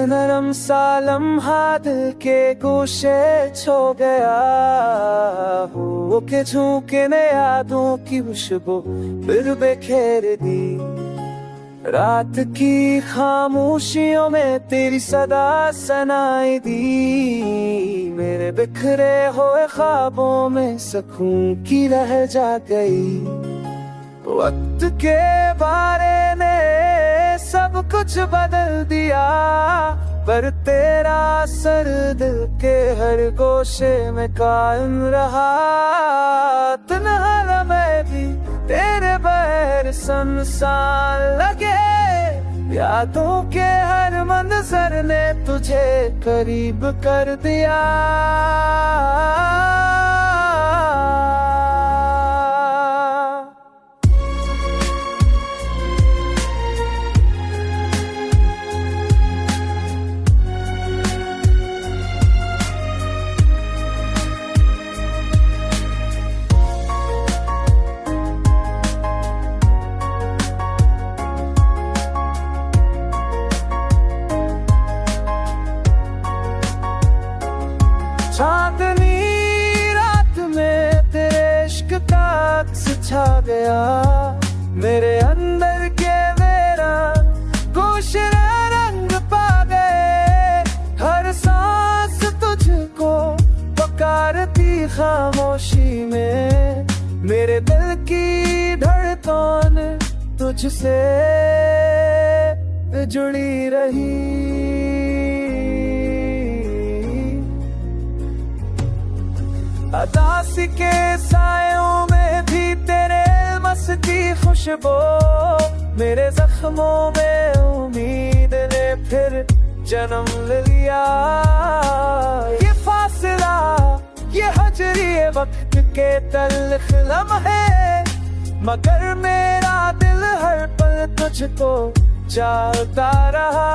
नरम सा लम्हा दिल के गोशे छो गया, हो के झोंके ने यादों की खुशबू फिर बिखेर दी। रात की खामोशियों में तेरी सदा सुनाई दी, मेरे बिखरे हुए ख्वाबों में सुकून की रह जा गई। वक्त के बारे ने सब कुछ बदल दिया, पर तेरा असर दिल के हर गोशे में कायम रहा। तन्हा मैं भी तेरे बगैर सुनसान लगे, यादों के हर मंजर ने तुझे करीब कर दिया। चांदनी रात में तेरे इश्क का अक्स छा गया, मेरे अंदर के मेरा गोशे रंग पा गए। हर सांस तुझको पुकारती खामोशी में, मेरे दिल की धड़कन तुझसे जुड़ी रही। अदासी के सायों में भी तेरे मस्ती खुशबू, मेरे जख्मों में उम्मीद ने फिर जन्म ले लिया। ये फासला, ये हजरी वक्त के तल्ख लम्हे, मगर मेरा दिल हर पल तुझको चाहता रहा।